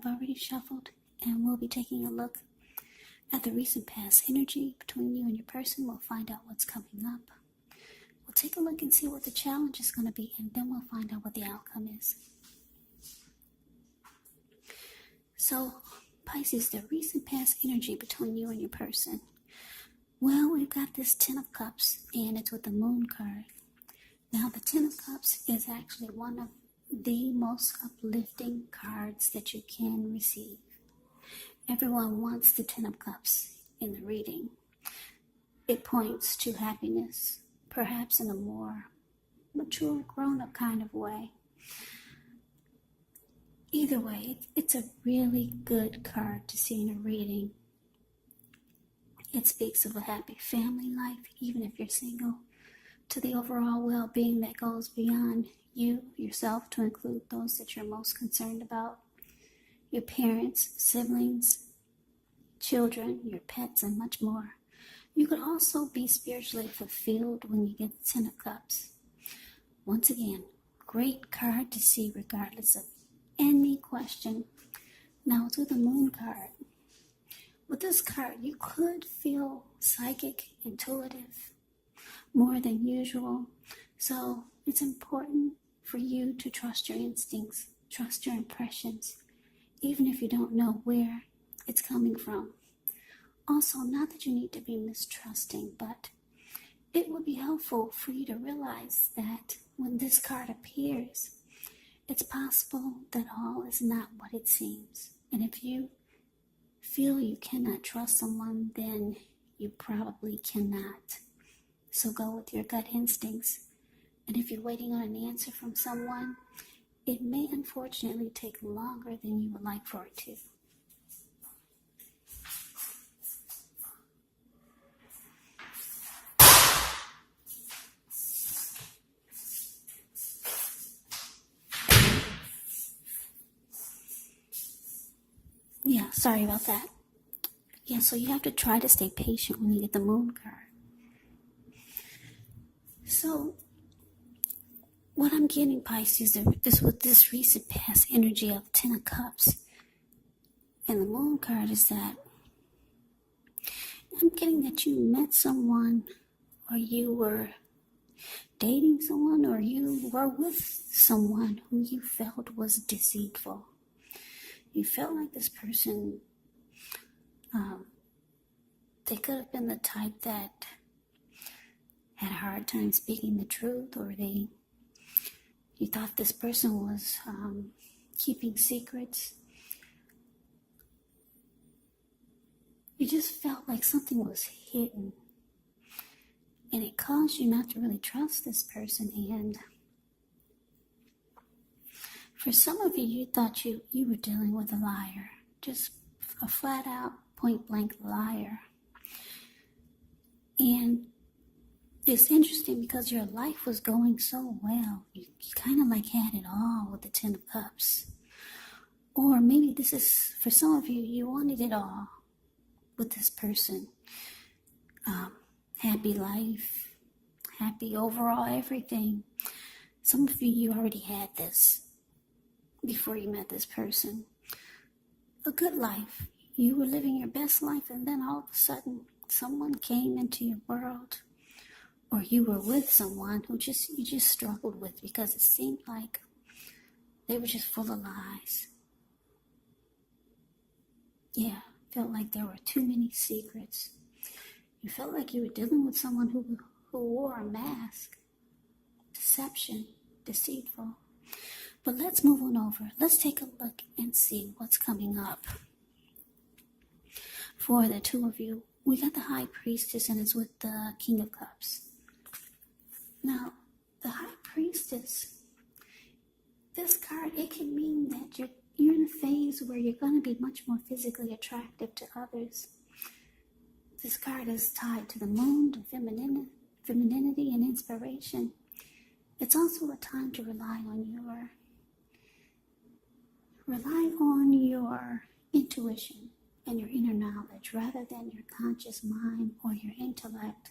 I've already shuffled, and we'll be taking a look at the recent past energy between you and your person. We'll find out what's coming up. We'll take a look and see what the challenge is going to be, and then we'll find out what the outcome is. So, Pisces, the recent past energy between you and your person. Well, we've got this Ten of Cups, and it's with the Moon card. Now, the Ten of Cups is actually one of the most uplifting cards that you can receive. Everyone wants the Ten of Cups in the reading. It points to happiness, perhaps in a more mature, grown-up kind of way. Either way, it's a really good card to see in a reading. It speaks of a happy family life, even if you're single, to the overall well-being that goes beyond you, yourself, to include those that you're most concerned about, your parents, siblings, children, your pets, and much more. You could also be spiritually fulfilled when you get the Ten of Cups. Once again, great card to see regardless of any question. Now, it's with the Moon card. With this card, you could feel psychic, intuitive, more than usual. So it's important for you to trust your instincts, trust your impressions, even if you don't know where it's coming from. Also, not that you need to be mistrusting, but it would be helpful for you to realize that when this card appears, it's possible that all is not what it seems. And if you feel you cannot trust someone, then you probably cannot. So go with your gut instincts. And if you're waiting on an answer from someone, it may unfortunately take longer than you would like for it to. Yeah, sorry about that. Yeah, so you have to try to stay patient when you get the Moon card. So, what I'm getting, Pisces, with this recent past energy of Ten of Cups and the Moon card is that I'm getting that you met someone, or you were dating someone, or you were with someone who you felt was deceitful. You felt like this person, they could have been the type that had a hard time speaking the truth, or you thought this person was keeping secrets. You just felt like something was hidden, and it caused you not to really trust this person. And for some of you, you thought you were dealing with a liar, just a flat out, point blank liar. And it's interesting because your life was going so well. You kind of like had it all with the Ten of Cups. Or maybe this is, for some of you, you wanted it all with this person. Happy life, happy overall everything. Some of you already had this before you met this person. A good life. You were living your best life, and then all of a sudden, someone came into your world, or you were with someone who you just struggled with because it seemed like they were just full of lies. Yeah, felt like there were too many secrets. You felt like you were dealing with someone who wore a mask. Deception, deceitful. But let's move on over. Let's take a look and see what's coming up. For the two of you, we got the High Priestess, and it's with the King of Cups. Now, the High Priestess, this card, it can mean that you're in a phase where you're going to be much more physically attractive to others. This card is tied to the moon, to femininity and inspiration. It's also a time to rely on your intuition and your inner knowledge rather than your conscious mind or your intellect.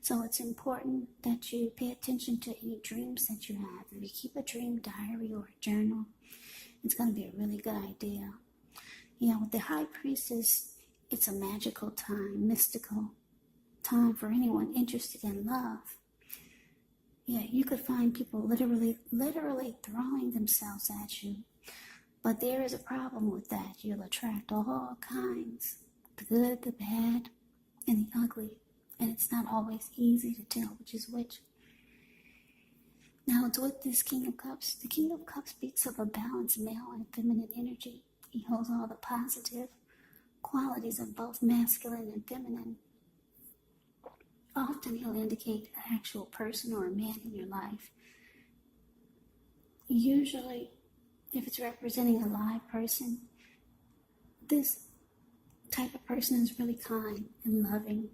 So it's important that you pay attention to any dreams that you have. If you keep a dream diary or a journal, it's going to be a really good idea. Yeah, with the High Priestess, it's a magical time, mystical time for anyone interested in love. Yeah, you could find people literally throwing themselves at you. But there is a problem with that. You'll attract all kinds, the good, the bad, and the ugly. And it's not always easy to tell which is which. Now, it's with this King of Cups. The King of Cups speaks of a balanced male and feminine energy. He holds all the positive qualities of both masculine and feminine. Often he'll indicate an actual person or a man in your life. Usually, if it's representing a live person, this type of person is really kind and loving.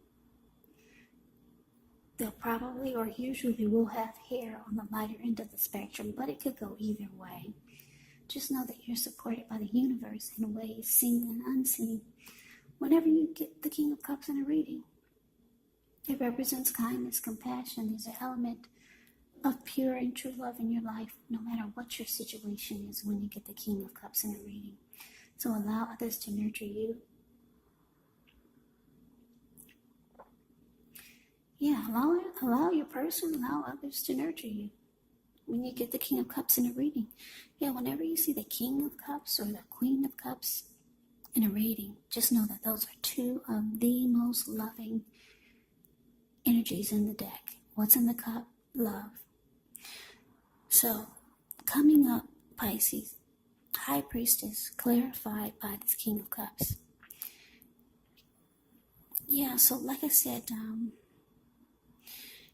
They'll probably or usually will have hair on the lighter end of the spectrum, but it could go either way. Just know that you're supported by the universe in ways seen and unseen. Whenever you get the King of Cups in a reading, it represents kindness, compassion. There's an element of pure and true love in your life, no matter what your situation is when you get the King of Cups in a reading. So allow others to nurture you. Yeah, allow your person, allow others to nurture you when you get the King of Cups in a reading. Yeah, whenever you see the King of Cups or the Queen of Cups in a reading, just know that those are two of the most loving energies in the deck. What's in the cup? Love. So, coming up, Pisces, High Priestess, clarified by this King of Cups. Yeah, so like I said,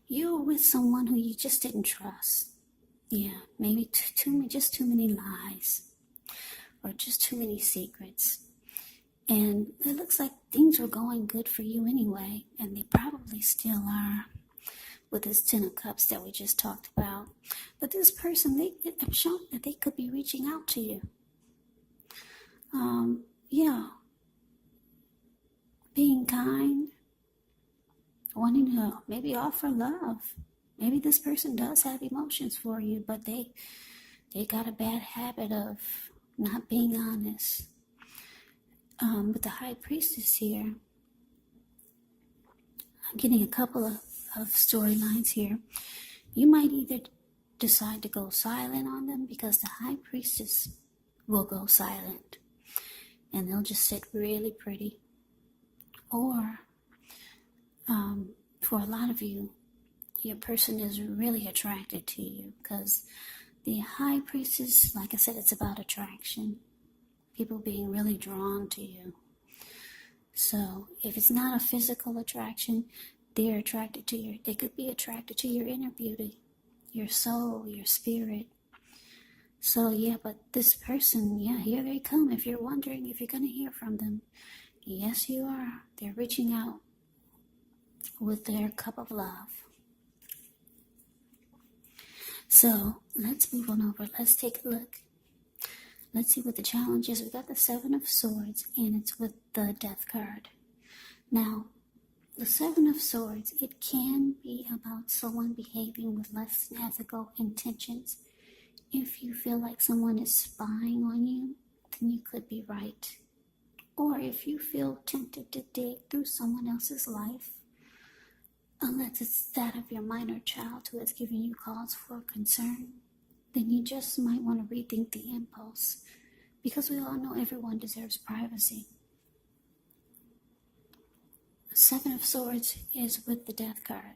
you're with someone who you just didn't trust. Yeah, maybe just too many lies, or just too many secrets. And it looks like things were going good for you anyway, and they probably still are with this Ten of Cups that we just talked about. But this person, they have shown that they could be reaching out to you. Being kind, wanting to maybe offer love. Maybe this person does have emotions for you, but they got a bad habit of not being honest. With the High Priestess here, I'm getting a couple of storylines here. You might either decide to go silent on them because the High Priestess will go silent and they'll just sit really pretty. Or for a lot of you, your person is really attracted to you because the High Priestess, like I said, it's about attraction. People being really drawn to you. So if it's not a physical attraction, they could be attracted to your inner beauty, your soul, your spirit. So yeah, but this person, here they come. If you're wondering if you're going to hear from them, yes you are. They're reaching out with their cup of love. So let's move on over. Let's take a look. Let's see what the challenge is. We got the Seven of Swords, and it's with the Death card. Now, the Seven of Swords, it can be about someone behaving with less than ethical intentions. If you feel like someone is spying on you, then you could be right. Or if you feel tempted to dig through someone else's life, unless it's that of your minor child who has given you cause for concern, then you just might want to rethink the impulse, because we all know everyone deserves privacy. The Seven of Swords is with the Death card.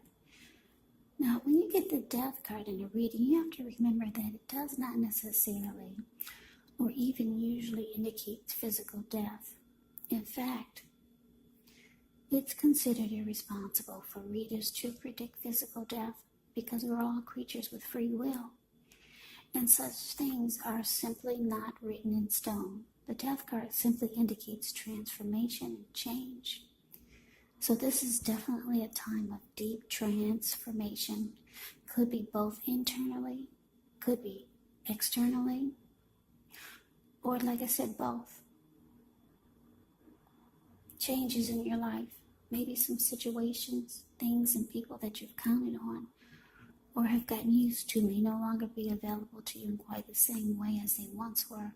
Now, when you get the Death card in a reading, you have to remember that it does not necessarily or even usually indicate physical death. In fact, it's considered irresponsible for readers to predict physical death because we're all creatures with free will. And such things are simply not written in stone. The Death card simply indicates transformation and change. So this is definitely a time of deep transformation. Could be both internally, could be externally, or like I said, both. Changes in your life, maybe some situations, things and people that you've counted on or have gotten used to may no longer be available to you in quite the same way as they once were.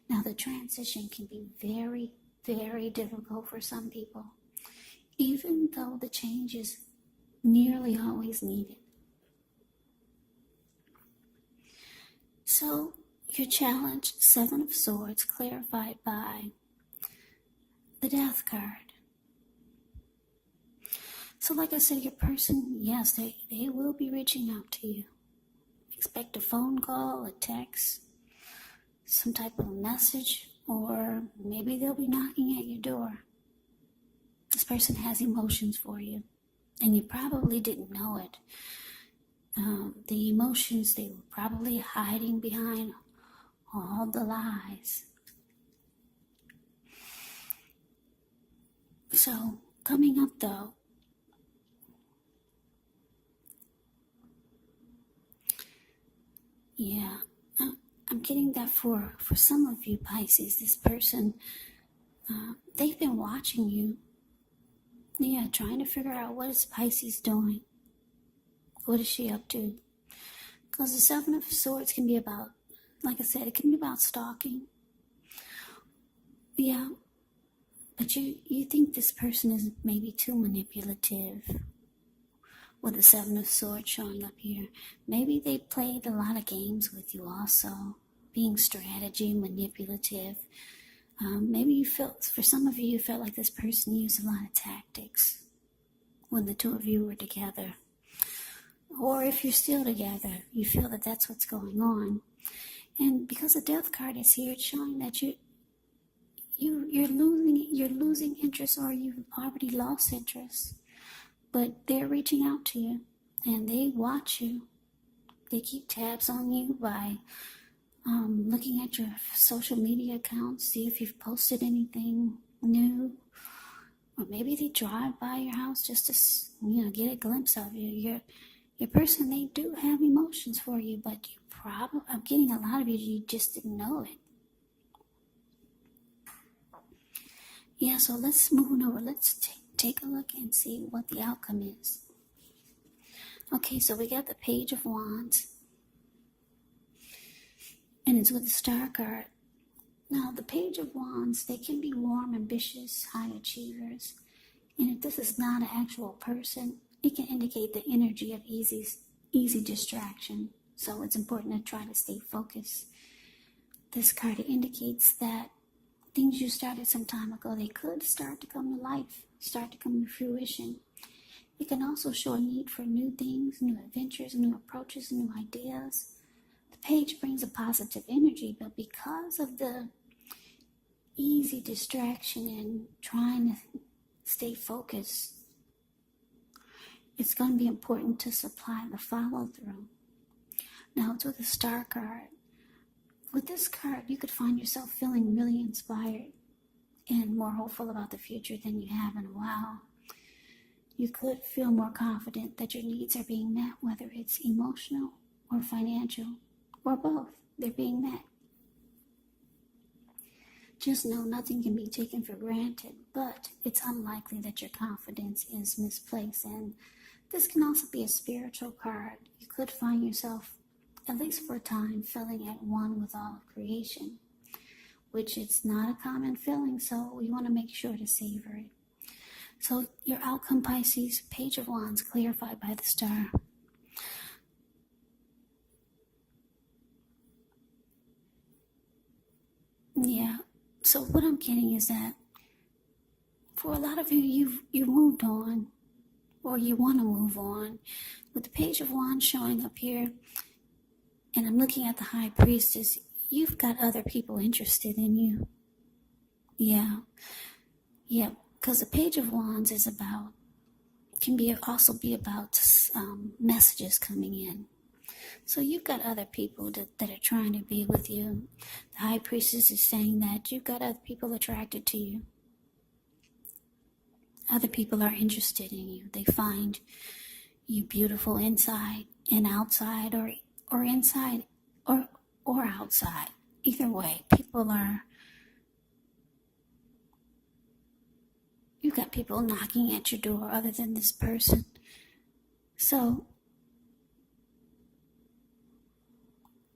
Now, the transition can be very, very difficult for some people, even though the change is nearly always needed. So, your challenge, Seven of Swords, clarified by the Death card. So like I said, your person, yes, they will be reaching out to you. Expect a phone call, a text, some type of message, or maybe they'll be knocking at your door. This person has emotions for you, and you probably didn't know it. The emotions, they were probably hiding behind all the lies. So, coming up though, yeah, I'm getting that for some of you Pisces, this person, they've been watching you. Yeah, trying to figure out what is Pisces doing. What is she up to? Because the Seven of Swords can be about, like I said, it can be about stalking. Yeah, but you think this person is maybe too manipulative with the Seven of Swords showing up here. Maybe they played a lot of games with you also, being strategy, manipulative. Maybe you felt, for some of you felt like this person used a lot of tactics when the two of you were together. Or if you're still together, you feel that that's what's going on. And because the Death card is here, it's showing that you're losing interest, or you've already lost interest. But they're reaching out to you, and they watch you. They keep tabs on you by looking at your social media accounts, see if you've posted anything new. Or maybe they drive by your house just to, get a glimpse of you. Your person, they do have emotions for you, but I'm getting a lot of you just didn't know it. Yeah, so let's move on over. Let's take a look and see what the outcome is. Okay, so we got the Page of Wands, and it's with the Star card. Now, the Page of Wands, they can be warm, ambitious, high achievers. And if this is not an actual person, it can indicate the energy of easy distraction. So it's important to try to stay focused. This card indicates that things you started some time ago, they could start to come to life, start to come to fruition. It can also show a need for new things, new adventures, new approaches, new ideas. The page brings a positive energy, but because of the easy distraction and trying to stay focused, it's going to be important to supply the follow-through. Now, it's with the Star card. With this card, you could find yourself feeling really inspired and more hopeful about the future than you have in a while. You could feel more confident that your needs are being met, whether it's emotional or financial, or both. They're being met. Just know nothing can be taken for granted, but it's unlikely that your confidence is misplaced. And this can also be a spiritual card. You could find yourself, at least for a time, feeling at one with all of creation, which it's not a common feeling, so we want to make sure to savor it. So your outcome, Pisces, Page of Wands, clarified by the Star. Yeah, so what I'm getting is that for a lot of you, you've moved on, or you want to move on. With the Page of Wands showing up here, and I'm looking at the High Priestess, you've got other people interested in you. Yeah, because the Page of Wands is about, also be about messages coming in. So you've got other people that are trying to be with you. The High Priestess is saying that you've got other people attracted to you. Other people are interested in you. They find you beautiful inside and outside, or inside or outside. Either way, you've got people knocking at your door other than this person. So,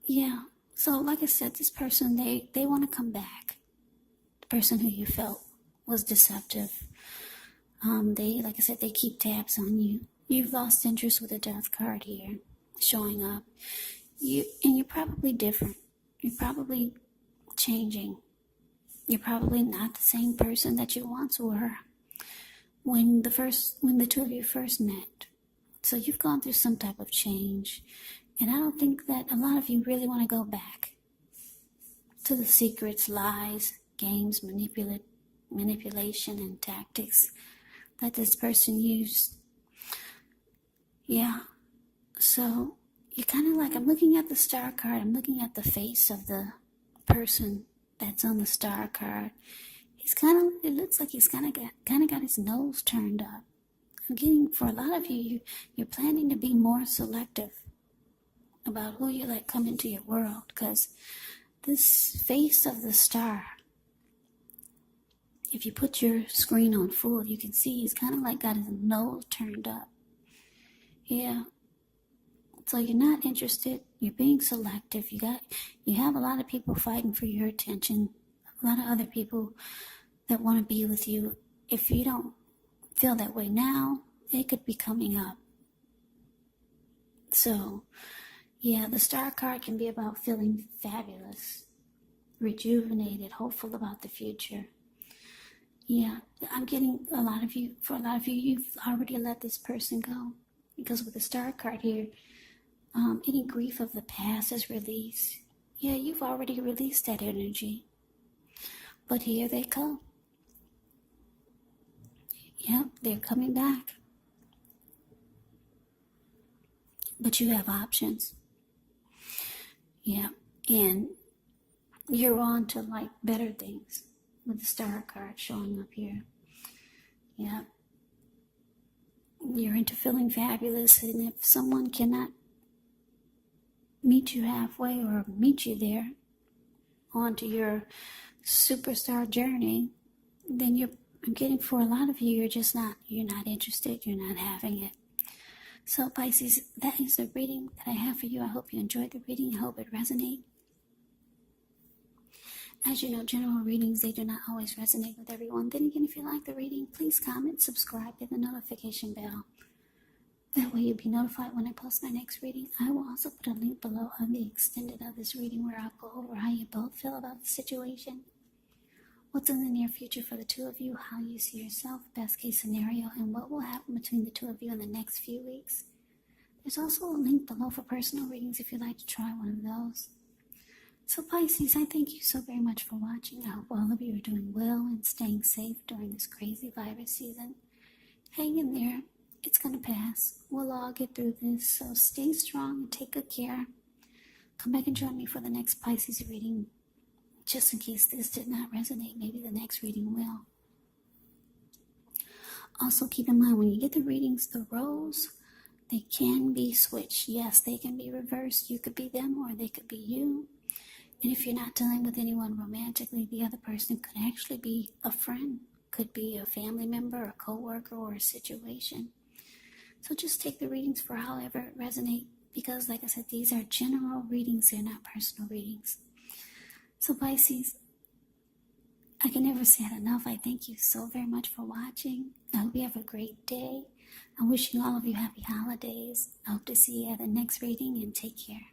yeah, So, like I said, this person, they want to come back. The person who you felt was deceptive. Like I said, they keep tabs on you. You've lost interest with the Death card here, showing up. You're probably different. You're probably changing. You're probably not the same person that you once were when the two of you first met. So you've gone through some type of change. And I don't think that a lot of you really want to go back to the secrets, lies, games, manipulation, and tactics that this person used. Yeah. So you're kind of like, I'm looking at the star card. I'm looking at the face of the person that's on the star card. It looks like he's kind of got his nose turned up. I'm getting, for a lot of you, you're planning to be more selective about who you let come into your world, because this face of the star, if you put your screen on full, you can see he's kind of like got his nose turned up. Yeah. So you're not interested. You're being selective. You have a lot of people fighting for your attention. A lot of other people that want to be with you. If you don't feel that way now, it could be coming up. So, yeah, the star card can be about feeling fabulous, rejuvenated, hopeful about the future. Yeah, I'm getting for a lot of you, you've already let this person go. Because with the star card here, any grief of the past is released. Yeah, you've already released that energy. But here they come. Yep, they're coming back. But you have options. Yeah, and you're on to like better things with the star card showing up here. Yeah. You're into feeling fabulous, and if someone cannot meet you halfway or meet you there onto your superstar journey, then I'm getting, for a lot of you, you're not interested, you're not having it. So Pisces, that is the reading that I have for you. I hope you enjoyed the reading. I hope it resonated. As you know, general readings, they do not always resonate with everyone. Then again, if you like the reading, please comment, subscribe, hit the notification bell. That way you'll be notified when I post my next reading. I will also put a link below on the extended of this reading where I'll go over how you both feel about the situation, what's in the near future for the two of you, how you see yourself, best case scenario, and what will happen between the two of you in the next few weeks. There's also a link below for personal readings if you'd like to try one of those. So Pisces, I thank you so very much for watching. I hope all of you are doing well and staying safe during this crazy virus season. Hang in there. It's going to pass. We'll all get through this. So stay strong and take good care. Come back and join me for the next Pisces reading. Just in case this did not resonate, maybe the next reading will. Also keep in mind, when you get the readings, the roles, they can be switched. Yes, they can be reversed. You could be them or they could be you. And if you're not dealing with anyone romantically, the other person could actually be a friend, could be a family member, a co-worker, or a situation. So just take the readings for however it resonates, because like I said, these are general readings, they're not personal readings. So Pisces, I can never say it enough. I thank you so very much for watching. I hope you have a great day. I'm wishing all of you happy holidays. I hope to see you at the next reading, and take care.